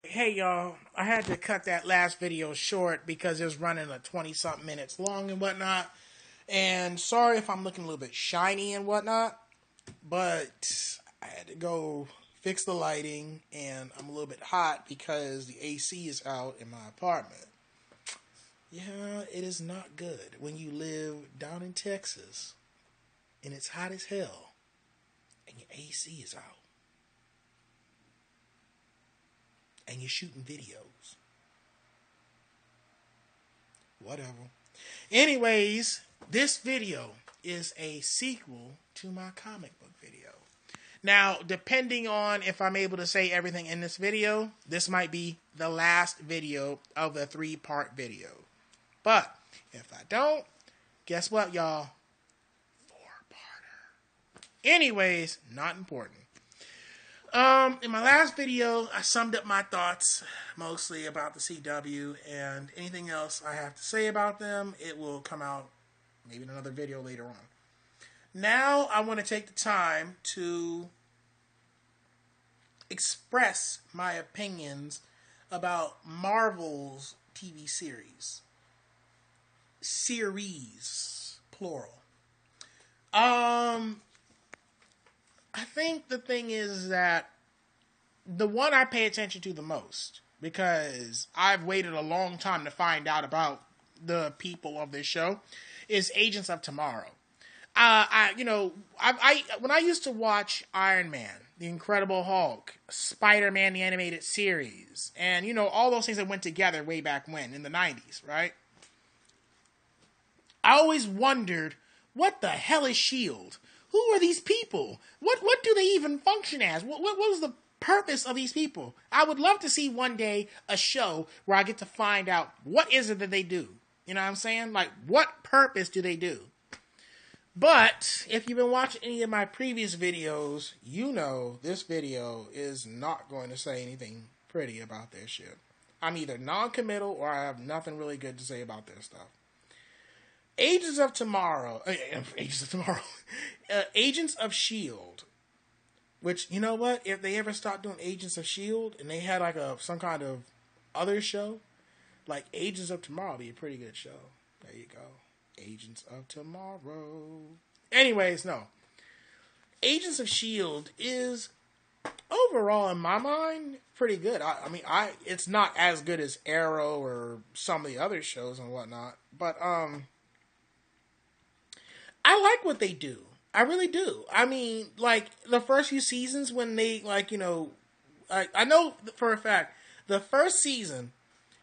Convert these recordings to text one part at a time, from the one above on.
Hey y'all, I had to cut that last video short because it was running a 20 something minutes long and whatnot. And sorry if I'm looking a little bit shiny and whatnot, but I had to go fix the lighting and I'm a little bit hot because the AC is out in my apartment. Yeah, it is not good when you live down in Texas and it's hot as hell and your AC is out and you're shooting videos. Whatever. Anyways, this video is a sequel to my comic book video. Now, depending on if I'm able to say everything in this video, this might be the last video of the 3-part video. But if I don't, guess what, y'all? 4-parter. Anyways, not important. In my last video, I summed up my thoughts mostly about the CW, and anything else I have to say about them, it will come out maybe in another video later on. Now, I want to take the time to express my opinions about Marvel's TV series. Series, plural. I think the thing is that the one I pay attention to the most, because I've waited a long time to find out about the people of this show, is Agents of Tomorrow. When I used to watch Iron Man, The Incredible Hulk, Spider-Man the Animated Series, and all those things that went together way back when in the 90s, right? I always wondered, what the hell is Shield? Who are these people? What do they even function as? What was the purpose of these people? I would love to see one day a show where I get to find out what is it that they do. You know what I'm saying? Like, what purpose do they do? But if you've been watching any of my previous videos, you know this video is not going to say anything pretty about their shit. I'm either non-committal or I have nothing really good to say about their stuff. Agents of Tomorrow, Agents of S.H.I.E.L.D., which, you know what, if they ever start doing Agents of S.H.I.E.L.D. and they had like some kind of other show, like Agents of Tomorrow would be a pretty good show. There you go. Agents of Tomorrow. Anyways, no. Agents of S.H.I.E.L.D. is, overall, in my mind, pretty good. I mean, it's not as good as Arrow or some of the other shows and whatnot, but, I like what they do. I really do. I mean, like, the first few seasons when they, I know for a fact, the first season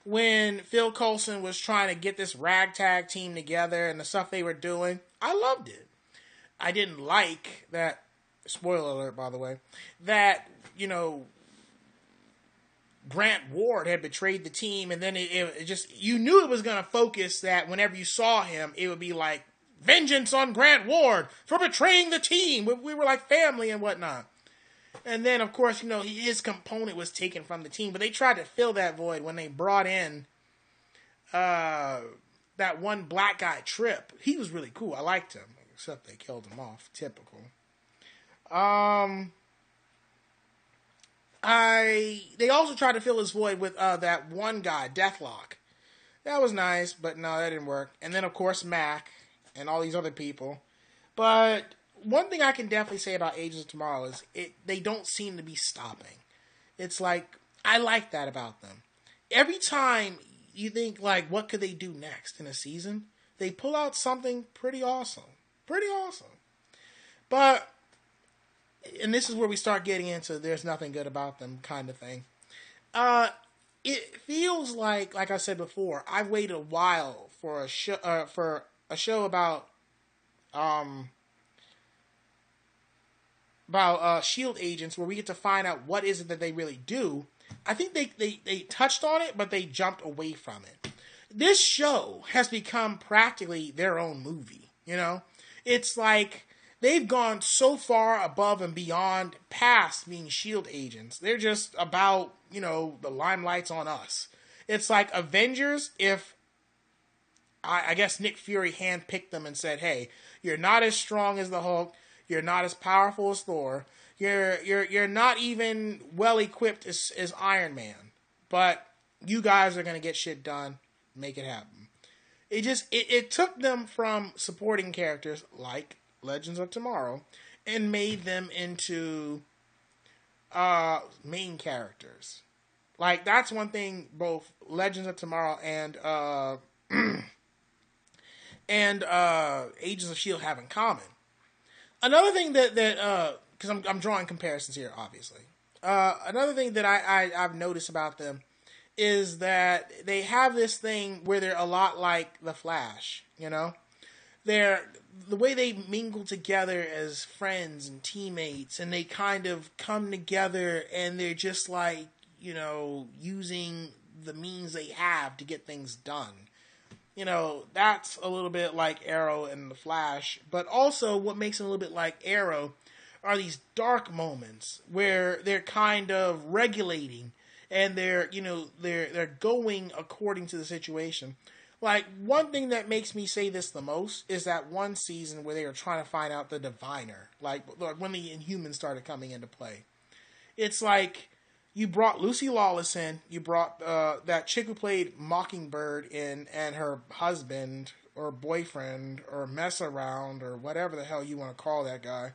when Phil Coulson was trying to get this ragtag team together and the stuff they were doing, I loved it. I didn't like that, spoiler alert, by the way, that, Grant Ward had betrayed the team, and then it just, you knew it was going to focus that whenever you saw him, it would be like, vengeance on Grant Ward for betraying the team. We were like family and whatnot. And then, of course, his component was taken from the team. But they tried to fill that void when they brought in that one black guy, Trip. He was really cool. I liked him. Except they killed him off. Typical. They also tried to fill his void with that one guy, Deathlock. That was nice, but no, that didn't work. And then, of course, Mac and all these other people. But one thing I can definitely say about Agents of Tomorrow is they don't seem to be stopping. It's like, I like that about them. Every time you think, like, what could they do next in a season, they pull out something pretty awesome. Pretty awesome. But, and this is where we start getting into there's nothing good about them kind of thing. It feels like I said before, I've waited a while for a show about Shield agents where we get to find out what is it that they really do. I think they touched on it, but they jumped away from it. This show has become practically their own movie. It's like they've gone so far above and beyond past being Shield agents. They're just about the limelight's on us. It's like Avengers if I guess Nick Fury handpicked them and said, "Hey, you're not as strong as the Hulk. You're not as powerful as Thor. You're not even well equipped as Iron Man. but you guys are going to get shit done. Make it happen. It took them from supporting characters like Legends of Tomorrow and made them into main characters. Like, that's one thing both Legends of Tomorrow and Agents of S.H.I.E.L.D. have in common. Another thing that because I'm drawing comparisons here, obviously. Another thing that I've noticed about them is that they have this thing where they're a lot like the Flash, you know? They're the way they mingle together as friends and teammates, and they kind of come together and they're just like, you know, using the means they have to get things done. You know, that's a little bit like Arrow and the Flash, but also what makes them a little bit like Arrow are these dark moments where they're kind of regulating and they're going according to the situation. Like, one thing that makes me say this the most is that one season where they were trying to find out the Diviner, like when the Inhumans started coming into play. It's like, you brought Lucy Lawless in, you brought that chick who played Mockingbird in, and her husband, or boyfriend, or mess around, or whatever the hell you want to call that guy.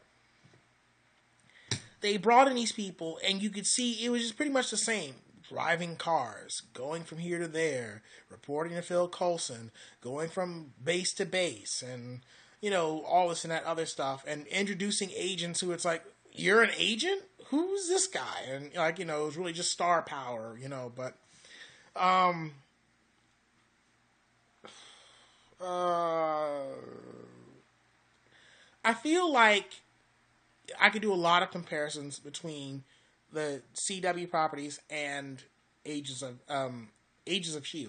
They brought in these people, and you could see it was just pretty much the same. Driving cars, going from here to there, reporting to Phil Coulson, going from base to base, and, you know, all this and that other stuff, and introducing agents who it's like, you're an agent? Who's this guy? And, like, you know, it was really just star power, you know, but, I feel like I could do a lot of comparisons between the CW properties and Agents of S.H.I.E.L.D.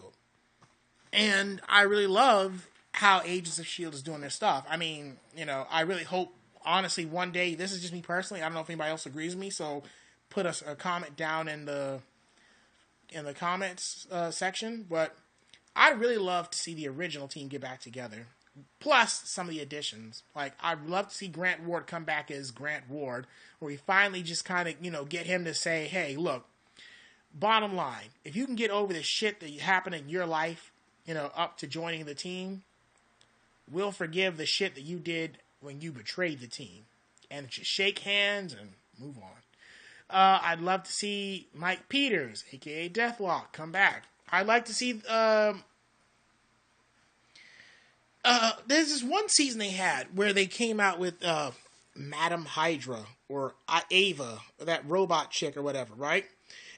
And I really love how Agents of S.H.I.E.L.D. is doing their stuff. I mean, you know, I really hope, honestly, one day, this is just me personally, I don't know if anybody else agrees with me, so put us a comment down in the comments section, but I'd really love to see the original team get back together. Plus, some of the additions. Like, I'd love to see Grant Ward come back as Grant Ward, where we finally just kind of, you know, get him to say, hey, look, bottom line, if you can get over the shit that happened in your life, you know, up to joining the team, we'll forgive the shit that you did when you betrayed the team. And just shake hands and move on. I'd love to see Mike Peters, a.k.a. Deathlock, come back. I'd like to see... there's this one season they had where they came out with Madam Hydra or Ava, or that robot chick or whatever, right?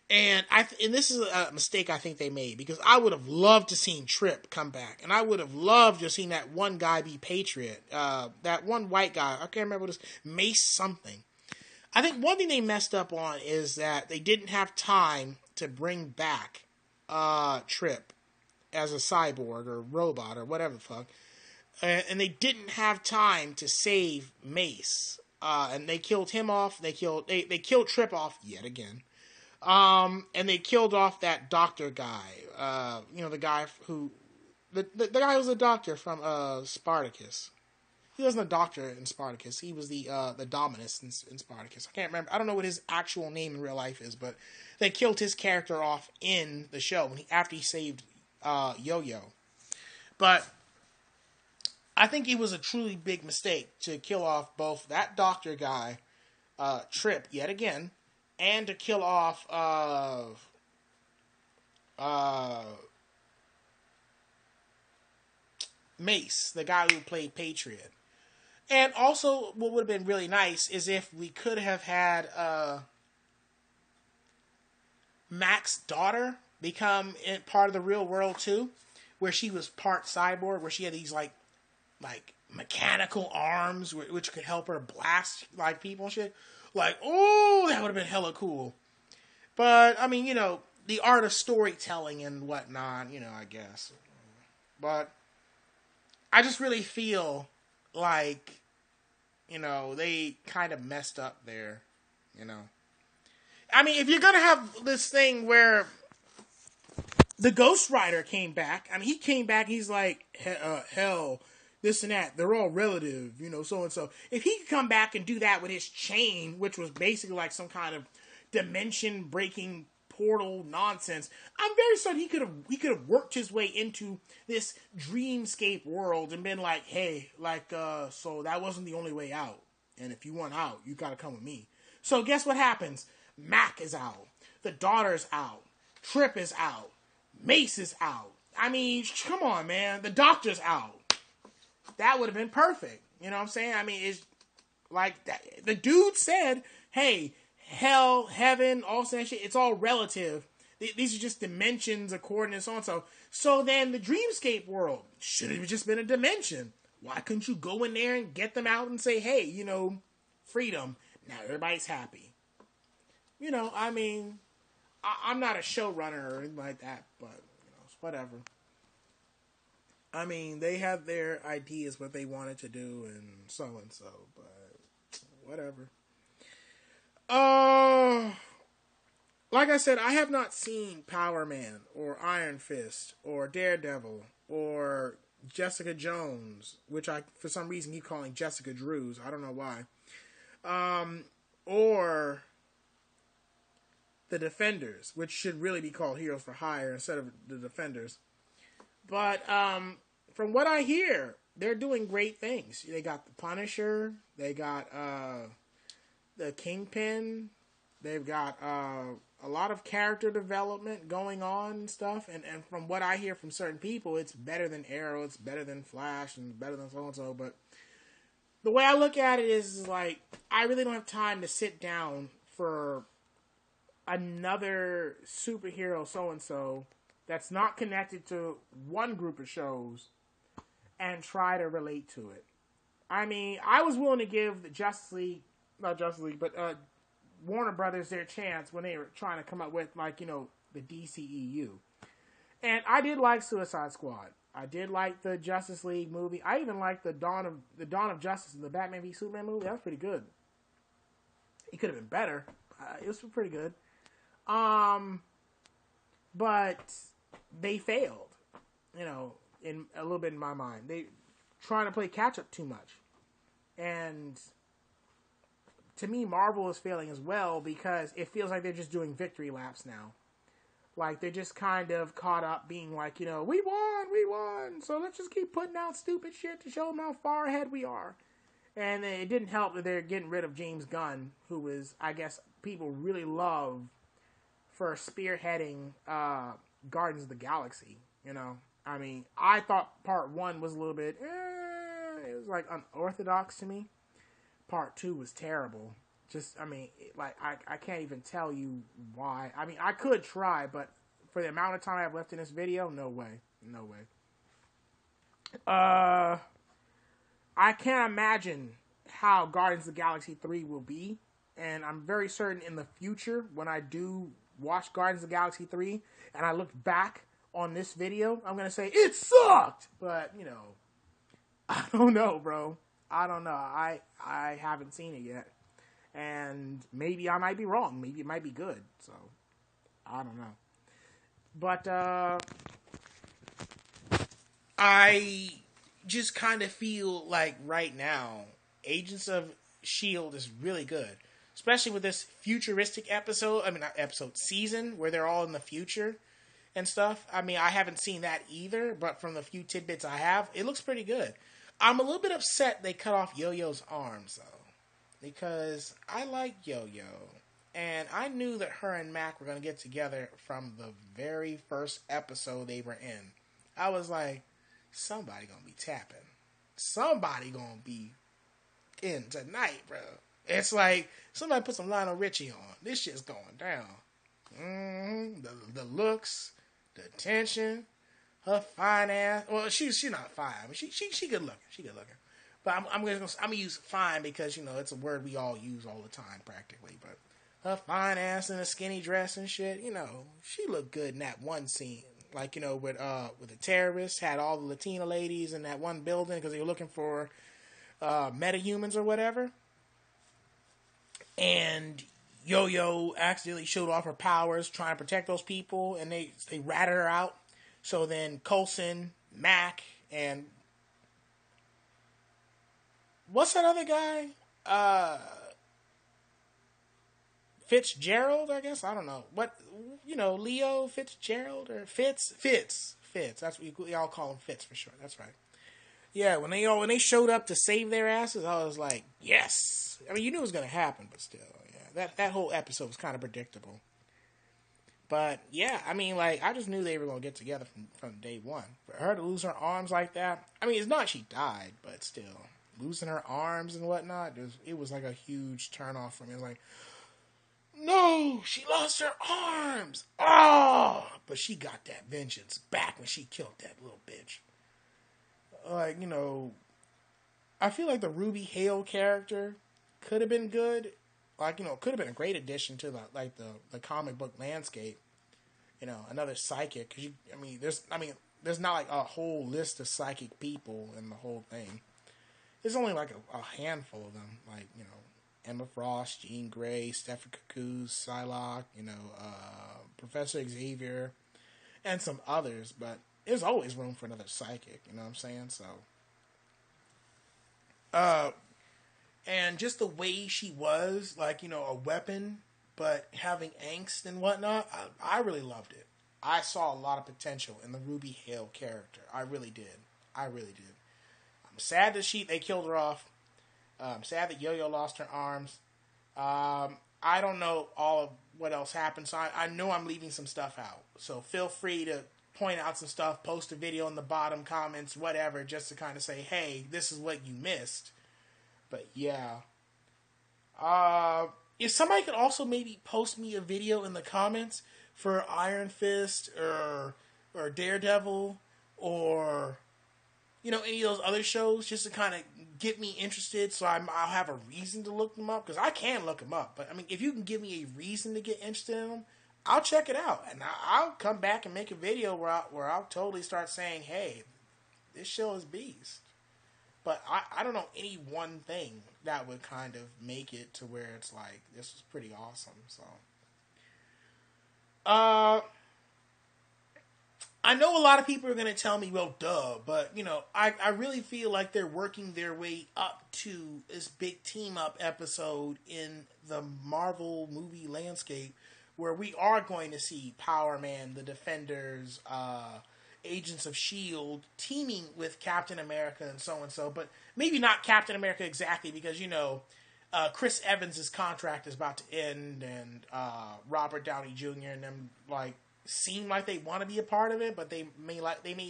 And this is a mistake I think they made, because I would have loved to seen Trip come back, and I would have loved to seen that one guy be Patriot, that one white guy. I can't remember what it was, Mace something. I think one thing they messed up on is that they didn't have time to bring back Trip as a cyborg or robot or whatever the fuck. And they didn't have time to save Mace. And they killed him off. They killed Trip off yet again. And they killed off that doctor guy. You know, the guy who... The guy who was a doctor from Spartacus. He wasn't a doctor in Spartacus. He was the Dominus in Spartacus. I can't remember. I don't know what his actual name in real life is, but they killed his character off in the show after he saved Yo-Yo. But I think it was a truly big mistake to kill off both that doctor guy, Trip, yet again, and to kill off Mace, the guy who played Patriot. And also, what would have been really nice is if we could have had Mac's daughter become part of the real world too, where she was part cyborg, where she had these like mechanical arms which could help her blast like people and shit. Like, oh, that would have been hella cool. But I mean, you know, the art of storytelling and whatnot, you know, I guess. But I just really feel like, you know, they kind of messed up there, you know. I mean, if you're gonna have this thing where the Ghost Rider came back, I mean, he came back, he's like, hell, this and that, they're all relative, you know, so and so. If he could come back and do that with his chain, which was basically like some kind of dimension-breaking portal nonsense. I'm very certain he could have worked his way into this dreamscape world and been like, hey, so that wasn't the only way out. And if you want out, you gotta come with me. So guess what happens? Mac is out. The daughter's out. Trip is out. Mace is out. I mean, come on, man. The doctor's out. That would have been perfect. You know what I'm saying? I mean, it's like that. The dude said, hey, hell, heaven, all that shit, it's all relative. These are just dimensions according to so and so. So then the dreamscape world should have just been a dimension. Why couldn't you go in there and get them out and say, hey, freedom. Now everybody's happy. I mean, I'm not a showrunner or anything like that, but, it's whatever. I mean, they have their ideas, what they wanted to do, and so, but whatever. Like I said, I have not seen Power Man, or Iron Fist, or Daredevil, or Jessica Jones, which I, for some reason, keep calling Jessica Drews. I don't know why. Or the Defenders, which should really be called Heroes for Hire instead of the Defenders. But from what I hear, they're doing great things. They got the Punisher. They got the Kingpin. They've got a lot of character development going on and stuff. And from what I hear from certain people, it's better than Arrow. It's better than Flash and better than so-and-so. But the way I look at it is like, I really don't have time to sit down for another superhero so-and-so that's not connected to one group of shows and try to relate to it. I mean, I was willing to give the Warner Brothers their chance when they were trying to come up with, the DCEU. And I did like Suicide Squad. I did like the Justice League movie. I even liked the Dawn of Justice, the Batman v Superman movie. That was pretty good. It could have been better. It was pretty good. But they failed, in a little bit in my mind. They trying to play catch up too much. And to me, Marvel is failing as well because it feels like they're just doing victory laps now. Like they're just kind of caught up being like, we won. So let's just keep putting out stupid shit to show them how far ahead we are. And it didn't help that they're getting rid of James Gunn, who is, I guess, people really love for spearheading Guardians of the Galaxy, I mean, I thought part 1 was a little bit, it was like unorthodox to me. Part 2 was terrible. Just, I mean, I can't even tell you why. I mean, I could try, but for the amount of time I have left in this video, no way. No way. I can't imagine how Guardians of the Galaxy 3 will be, and I'm very certain in the future, when I do watch Guardians of the Galaxy 3, and I look back on this video, I'm going to say, it sucked! But, I don't know, bro. I don't know. I haven't seen it yet. And maybe I might be wrong. Maybe it might be good. So, I don't know. But, I just kind of feel like right now, Agents of S.H.I.E.L.D. is really good. Especially with this futuristic season, where they're all in the future and stuff. I mean, I haven't seen that either, but from the few tidbits I have, it looks pretty good. I'm a little bit upset they cut off Yo-Yo's arms, though. Because I like Yo-Yo. And I knew that her and Mac were going to get together from the very first episode they were in. I was like, somebody going to be tapping. Somebody going to be in tonight, bro. It's like, somebody put some Lionel Richie on. This shit's going down. The looks, the attention, her fine ass. Well, she's not fine. I mean, she good looking. She good looking. But I'm gonna use fine because it's a word we all use all the time practically. But her fine ass in a skinny dress and shit. She looked good in that one scene. Like with the terrorists, had all the Latina ladies in that one building because they were looking for metahumans or whatever. And Yo-Yo accidentally showed off her powers trying to protect those people, and they ratted her out. So then Coulson, Mac, and what's that other guy? Fitzgerald, I guess. I don't know. What, Leo Fitzgerald or Fitz? Fitz. That's what we all call him, Fitz for sure. That's right. Yeah, when they showed up to save their asses, I was like, yes. I mean, you knew it was going to happen, but still, yeah. That whole episode was kind of predictable. But yeah, I mean, like, I just knew they were going to get together from day one. For her to lose her arms like that, I mean, it's not she died, but still, losing her arms and whatnot, it was like a huge turnoff for me. It was like, no, she lost her arms. Oh, but she got that vengeance back when she killed that little bitch. Like, I feel like the Ruby Hale character could have been good. Like, could have been a great addition to the comic book landscape. Another psychic. Cause there's not like a whole list of psychic people in the whole thing. There's only like a handful of them. Like, Emma Frost, Jean Grey, Stephen Cuckoo, Psylocke, Professor Xavier, and some others. But there's always room for another psychic. You know what I'm saying? So, and just the way she was, like, a weapon, but having angst and whatnot, I really loved it. I saw a lot of potential in the Ruby Hale character. I really did. I'm sad that they killed her off. I'm sad that Yo-Yo lost her arms. I don't know all of what else happened, so I know I'm leaving some stuff out. So feel free to point out some stuff, post a video in the bottom comments, whatever, just to kind of say, hey, this is what you missed. But yeah. If somebody could also maybe post me a video in the comments for Iron Fist or Daredevil or, any of those other shows, just to kind of get me interested so I'll have a reason to look them up. Because I can look them up. But, I mean, if you can give me a reason to get interested in them, I'll check it out. And I'll come back and make a video where I'll totally start saying, hey, this show is beast. But I don't know any one thing that would kind of make it to where it's like, this was pretty awesome. So, I know a lot of people are going to tell me, well, duh. But, I really feel like they're working their way up to this big team-up episode in the Marvel movie landscape where we are going to see Power Man, the Defenders, Agents of S.H.I.E.L.D. teaming with Captain America and so, but maybe not Captain America exactly because, Chris Evans' contract is about to end and Robert Downey Jr. and them, like, seem like they want to be a part of it, but they may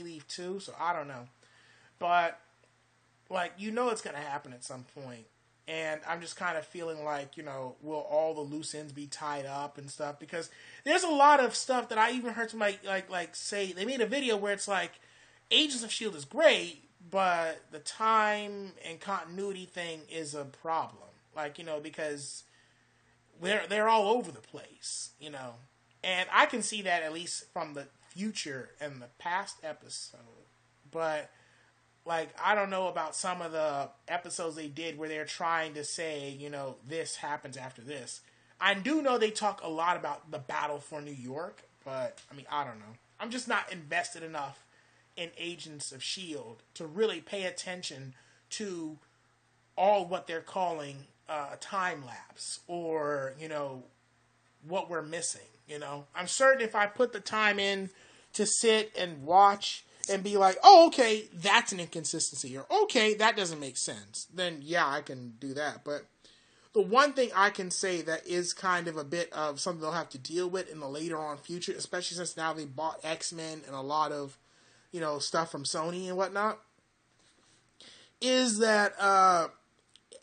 leave too, so I don't know. But, like, it's going to happen at some point. And I'm just kind of feeling like, will all the loose ends be tied up and stuff? Because there's a lot of stuff that I even heard somebody like say, they made a video where it's like, Agents of S.H.I.E.L.D. is great, but the time and continuity thing is a problem. Like, because they're all over the place, And I can see that at least from the future and the past episode. But, like, I don't know about some of the episodes they did where they're trying to say, this happens after this. I do know they talk a lot about the battle for New York, but, I mean, I don't know. I'm just not invested enough in Agents of S.H.I.E.L.D. to really pay attention to all what they're calling a time lapse or, what we're missing, I'm certain if I put the time in to sit and watch and be like, oh, okay, that's an inconsistency, or okay, that doesn't make sense, then yeah, I can do that. But the one thing I can say that is kind of a bit of something they'll have to deal with in the later on future, especially since now they bought X-Men and a lot of, stuff from Sony and whatnot, is that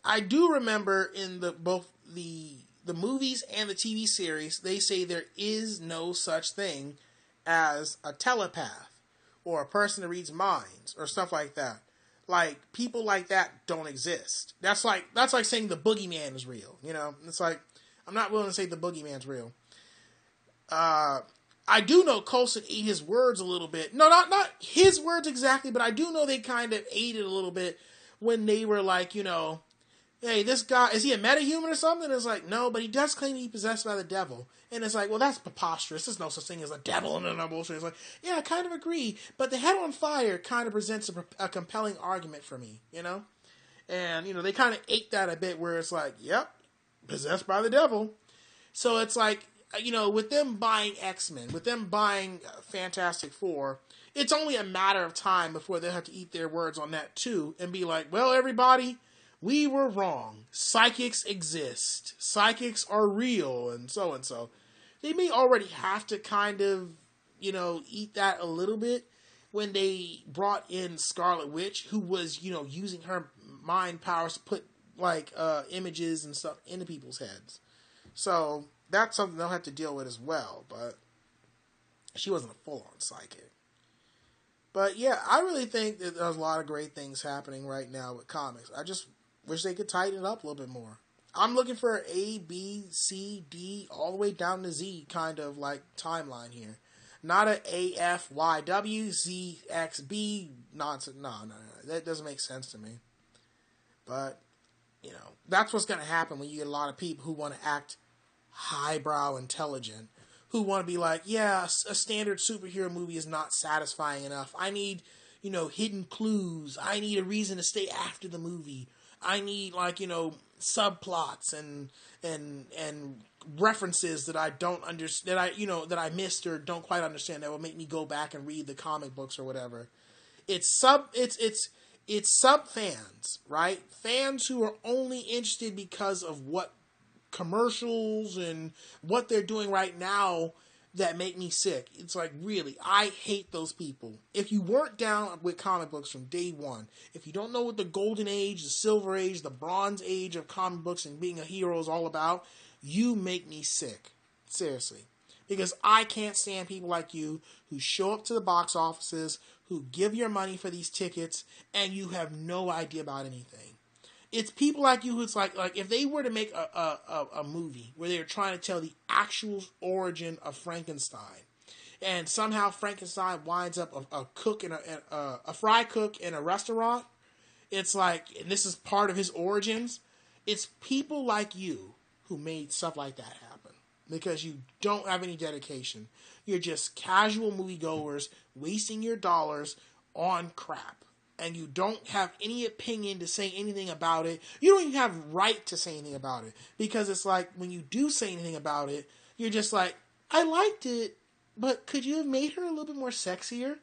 I do remember in both the movies and the TV series, they say there is no such thing as a telepath or a person that reads minds or stuff like that. Like, people like that don't exist. That's like saying the boogeyman is real, It's like, I'm not willing to say the boogeyman's real. I do know Coulson ate his words a little bit. No, not his words exactly, but I do know they kind of ate it a little bit when they were like, hey, this guy, is he a metahuman or something? It's like, no, but he does claim to be possessed by the devil. And it's like, well, that's preposterous. There's no such thing as a devil and no bullshit. It's like, yeah, I kind of agree. But the head on fire kind of presents a compelling argument for me, And, they kind of ate that a bit where it's like, yep, possessed by the devil. So it's like, with them buying X-Men, with them buying Fantastic Four, it's only a matter of time before they'll have to eat their words on that too and be like, well, everybody, we were wrong. Psychics exist. Psychics are real, and so and so. They may already have to kind of, eat that a little bit when they brought in Scarlet Witch, who was, using her mind powers to put like images and stuff into people's heads. So that's something they'll have to deal with as well. But she wasn't a full-on psychic. But yeah, I really think that there's a lot of great things happening right now with comics. I just wish they could tighten it up a little bit more. I'm looking for an A, B, C, D, all the way down to Z kind of like timeline here. Not a A, F, Y, W, Z, X, B nonsense. No. That doesn't make sense to me. But, that's what's going to happen when you get a lot of people who want to act highbrow intelligent, who want to be like, yeah, a standard superhero movie is not satisfying enough. I need, hidden clues. I need a reason to stay after the movie. I need, like, subplots and references that I don't understand, that I missed or don't quite understand, that will make me go back and read the comic books or whatever. It's sub fans, right? Fans who are only interested because of what commercials and what they're doing right now that make me sick. It's like, really, I hate those people. If you weren't down with comic books from day one, if you don't know what the golden age, the silver age, the bronze age of comic books and being a hero is all about, you make me sick. Seriously. Because I can't stand people like you who show up to the box offices, who give your money for these tickets, and you have no idea about anything. It's people like you who's like if they were to make a movie where they're trying to tell the actual origin of Frankenstein, and somehow Frankenstein winds up a cook in a fry cook in a restaurant, it's like, and this is part of his origins. It's people like you who made stuff like that happen because you don't have any dedication. You're just casual moviegoers wasting your dollars on crap. And you don't have any opinion to say anything about it. You don't even have right to say anything about it. Because it's like, when you do say anything about it, you're just like, I liked it, but could you have made her a little bit more sexier?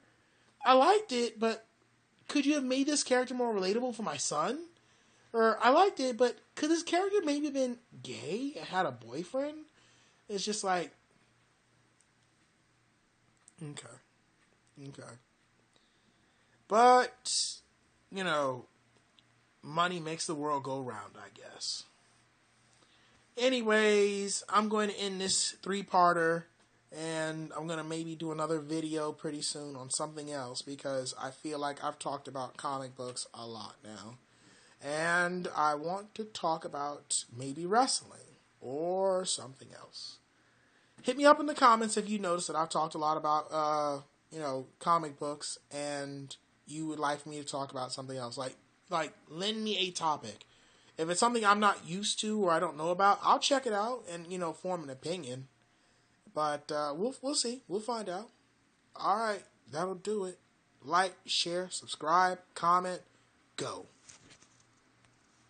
I liked it, but could you have made this character more relatable for my son? Or, I liked it, but could this character maybe have been gay and had a boyfriend? It's just like, okay. But, money makes the world go round, I guess. Anyways, I'm going to end this 3-parter, and I'm going to maybe do another video pretty soon on something else, because I feel like I've talked about comic books a lot now. And I want to talk about maybe wrestling or something else. Hit me up in the comments if you notice that I've talked a lot about, comic books, and you would like me to talk about something else. Like lend me a topic. If it's something I'm not used to or I don't know about, I'll check it out and, form an opinion. But we'll see. We'll find out. All right, that'll do it. Like, share, subscribe, comment, go.